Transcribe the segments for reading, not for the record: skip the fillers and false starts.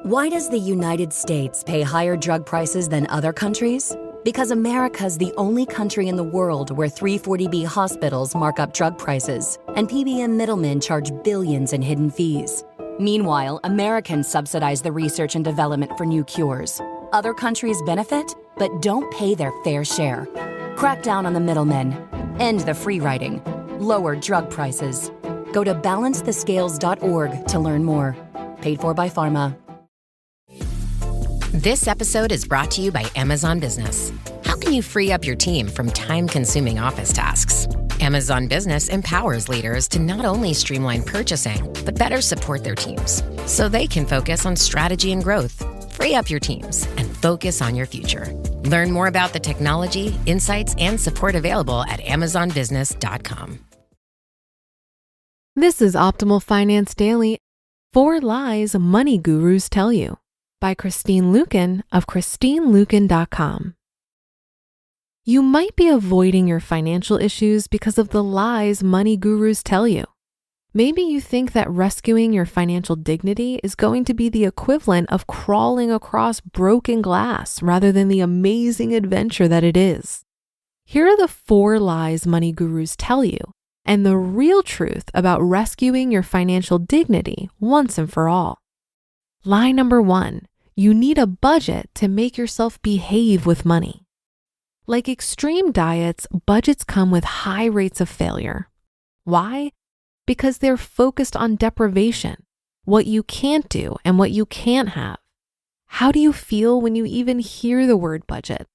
Why does the United States pay higher drug prices than other countries? Because America's the only country in the world where 340B hospitals mark up drug prices and PBM middlemen charge billions in hidden fees. Meanwhile, Americans subsidize the research and development for new cures. Other countries benefit, but don't pay their fair share. Crack down on the middlemen. End the free riding. Lower drug prices. Go to balancethescales.org to learn more. Paid for by Pharma. This episode is brought to you by Amazon Business. How can you free up your team from time-consuming office tasks? Amazon Business empowers leaders to not only streamline purchasing, but better support their teams so they can focus on strategy and growth. Free up your teams and focus on your future. Learn more about the technology, insights, and support available at amazonbusiness.com. This is Optimal Finance Daily, 4 Lies Money Gurus Tell You, by Christine Luken of christineluken.com. You might be avoiding your financial issues because of the lies money gurus tell you. Maybe you think that rescuing your financial dignity is going to be the equivalent of crawling across broken glass rather than the amazing adventure that it is. Here are the 4 lies money gurus tell you and the real truth about rescuing your financial dignity once and for all. Lie number 1, you need a budget to make yourself behave with money. Like extreme diets, budgets come with high rates of failure. Why? Because they're focused on deprivation, what you can't do and what you can't have. How do you feel when you even hear the word budget?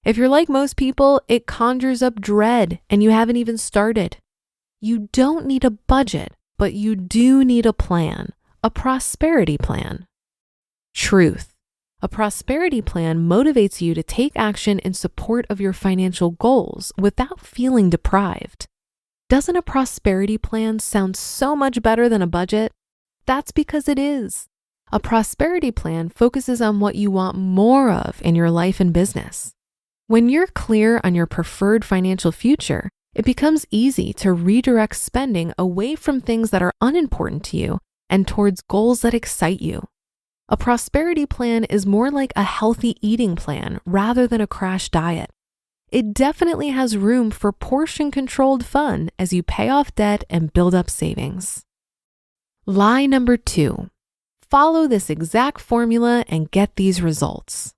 If you're like most people, it conjures up dread and you haven't even started. You don't need a budget, but you do need a plan, a prosperity plan. Truth. A prosperity plan motivates you to take action in support of your financial goals without feeling deprived. Doesn't a prosperity plan sound so much better than a budget? That's because it is. A prosperity plan focuses on what you want more of in your life and business. When you're clear on your preferred financial future, it becomes easy to redirect spending away from things that are unimportant to you and towards goals that excite you. A prosperity plan is more like a healthy eating plan rather than a crash diet. It definitely has room for portion-controlled fun as you pay off debt and build up savings. Lie number 2, follow this exact formula and get these results.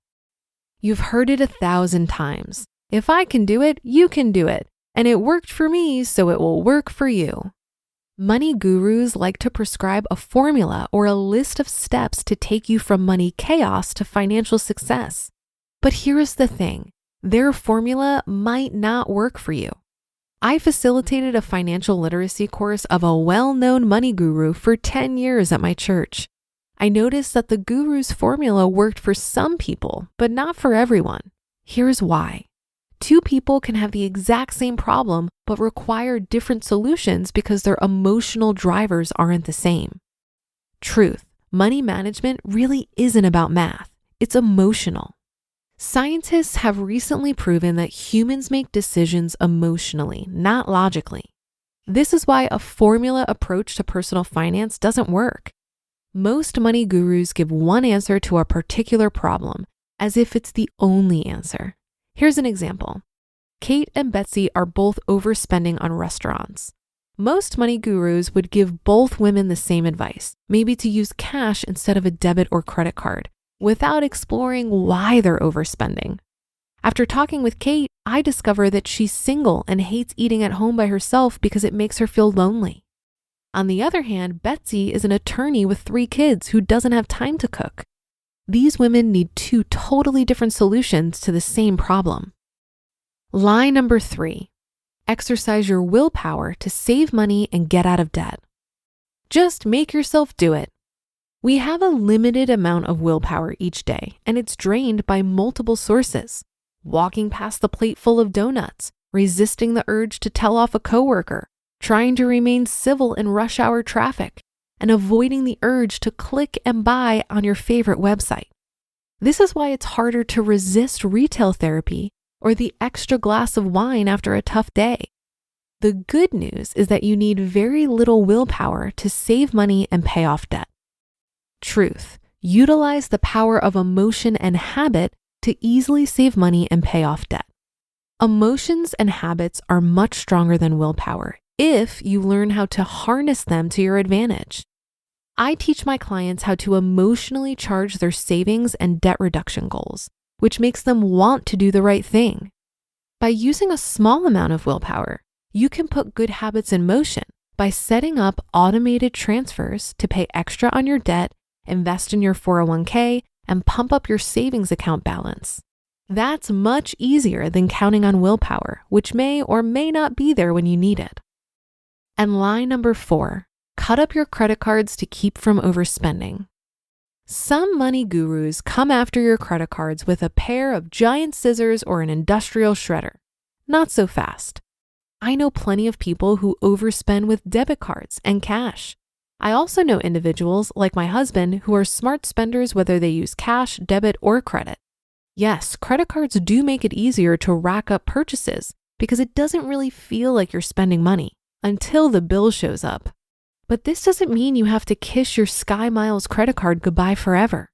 You've heard it 1,000 times. If I can do it, you can do it. And it worked for me, so it will work for you. Money gurus like to prescribe a formula or a list of steps to take you from money chaos to financial success. But here's the thing, their formula might not work for you. I facilitated a financial literacy course of a well-known money guru for 10 years at my church. I noticed that the guru's formula worked for some people, but not for everyone. Here's why. 2 people can have the exact same problem, but require different solutions because their emotional drivers aren't the same. Truth, money management really isn't about math. It's emotional. Scientists have recently proven that humans make decisions emotionally, not logically. This is why a formula approach to personal finance doesn't work. Most money gurus give one answer to a particular problem, as if it's the only answer. Here's an example. Kate and Betsy are both overspending on restaurants. Most money gurus would give both women the same advice, maybe to use cash instead of a debit or credit card, without exploring why they're overspending. After talking with Kate, I discover that she's single and hates eating at home by herself because it makes her feel lonely. On the other hand, Betsy is an attorney with 3 kids who doesn't have time to cook. These women need 2 totally different solutions to the same problem. Lie number 3, exercise your willpower to save money and get out of debt. Just make yourself do it. We have a limited amount of willpower each day, and it's drained by multiple sources. Walking past the plate full of donuts, resisting the urge to tell off a coworker, trying to remain civil in rush hour traffic, and avoiding the urge to click and buy on your favorite website. This is why it's harder to resist retail therapy or the extra glass of wine after a tough day. The good news is that you need very little willpower to save money and pay off debt. Truth, Utilize the power of emotion and habit to easily save money and pay off debt. Emotions and habits are much stronger than willpower if you learn how to harness them to your advantage. I teach my clients how to emotionally charge their savings and debt reduction goals, which makes them want to do the right thing. By using a small amount of willpower, you can put good habits in motion by setting up automated transfers to pay extra on your debt, invest in your 401k, and pump up your savings account balance. That's much easier than counting on willpower, which may or may not be there when you need it. And lie number 4, cut up your credit cards to keep from overspending. Some money gurus come after your credit cards with a pair of giant scissors or an industrial shredder. Not so fast. I know plenty of people who overspend with debit cards and cash. I also know individuals like my husband who are smart spenders whether they use cash, debit, or credit. Yes, credit cards do make it easier to rack up purchases because it doesn't really feel like you're spending money until the bill shows up. But this doesn't mean you have to kiss your Sky Miles credit card goodbye forever.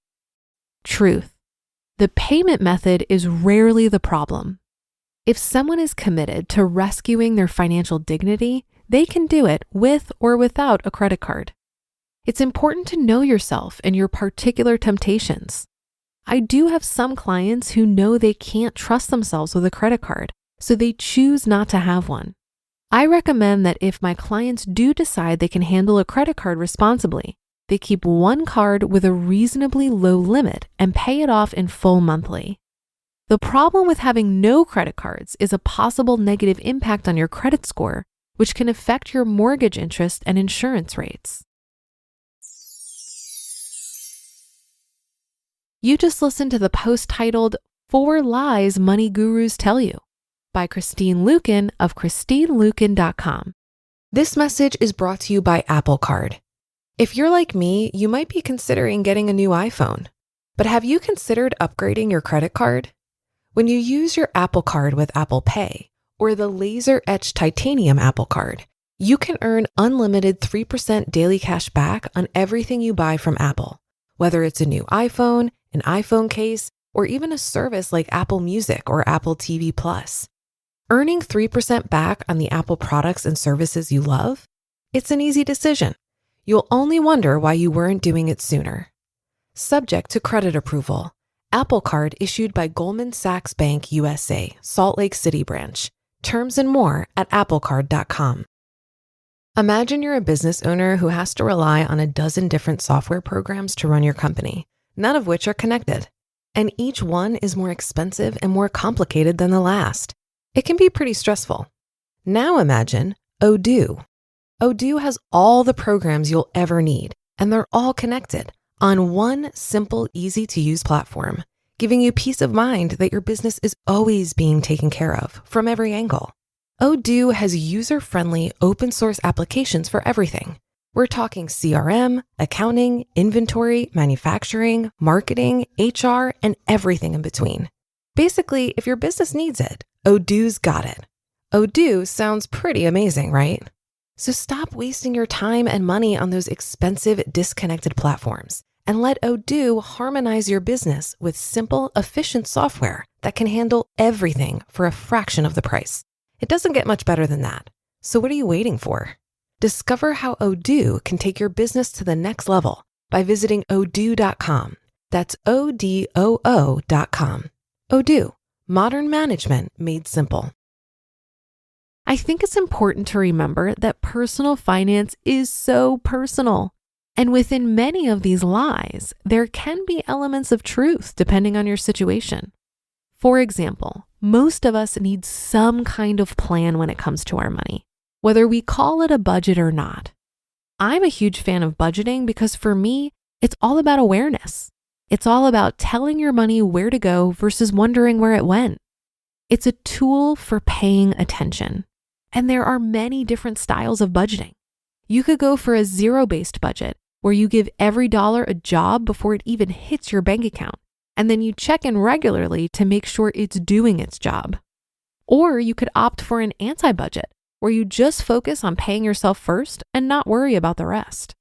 Truth. The payment method is rarely the problem. If someone is committed to rescuing their financial dignity, they can do it with or without a credit card. It's important to know yourself and your particular temptations. I do have some clients who know they can't trust themselves with a credit card, so they choose not to have one. I recommend that if my clients do decide they can handle a credit card responsibly, they keep one card with a reasonably low limit and pay it off in full monthly. The problem with having no credit cards is a possible negative impact on your credit score, which can affect your mortgage interest and insurance rates. You just listened to the post titled 4 Lies Money Gurus Tell You by Christine Luken of christineluken.com. This message is brought to you by Apple Card. If you're like me, you might be considering getting a new iPhone. But have you considered upgrading your credit card? When you use your Apple Card with Apple Pay or the laser-etched titanium Apple Card, you can earn unlimited 3% daily cash back on everything you buy from Apple, whether it's a new iPhone, an iPhone case, or even a service like Apple Music or Apple TV Plus. Earning 3% back on the Apple products and services you love? It's an easy decision. You'll only wonder why you weren't doing it sooner. Subject to credit approval. Apple Card issued by Goldman Sachs Bank USA, Salt Lake City branch. Terms and more at applecard.com. Imagine you're a business owner who has to rely on a dozen different software programs to run your company, none of which are connected. And each one is more expensive and more complicated than the last. It can be pretty stressful. Now imagine Odoo. Odoo has all the programs you'll ever need, and they're all connected on one simple, easy-to-use platform, giving you peace of mind that your business is always being taken care of from every angle. Odoo has user-friendly, open-source applications for everything. We're talking CRM, accounting, inventory, manufacturing, marketing, HR, and everything in between. Basically, if your business needs it, Odoo's got it. Odoo sounds pretty amazing, right? So stop wasting your time and money on those expensive, disconnected platforms and let Odoo harmonize your business with simple, efficient software that can handle everything for a fraction of the price. It doesn't get much better than that. So what are you waiting for? Discover how Odoo can take your business to the next level by visiting odoo.com. That's ODOO.com. Odoo, modern management made simple. I think it's important to remember that personal finance is so personal. And within many of these lies, there can be elements of truth depending on your situation. For example, most of us need some kind of plan when it comes to our money, whether we call it a budget or not. I'm a huge fan of budgeting because for me, it's all about awareness. It's all about telling your money where to go versus wondering where it went. It's a tool for paying attention. And there are many different styles of budgeting. You could go for a zero-based budget where you give every dollar a job before it even hits your bank account, and then you check in regularly to make sure it's doing its job. Or you could opt for an anti-budget where you just focus on paying yourself first and not worry about the rest.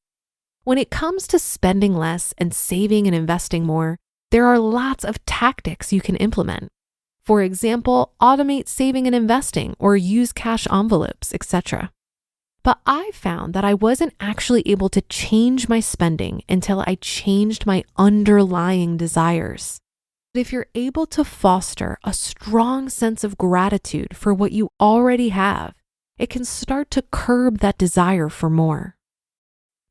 When it comes to spending less and saving and investing more, there are lots of tactics you can implement. For example, automate saving and investing or use cash envelopes, etc. But I found that I wasn't actually able to change my spending until I changed my underlying desires. If you're able to foster a strong sense of gratitude for what you already have, it can start to curb that desire for more.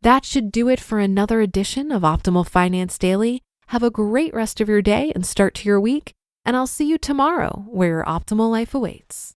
That should do it for another edition of Optimal Finance Daily. Have a great rest of your day and start to your week, and I'll see you tomorrow where your optimal life awaits.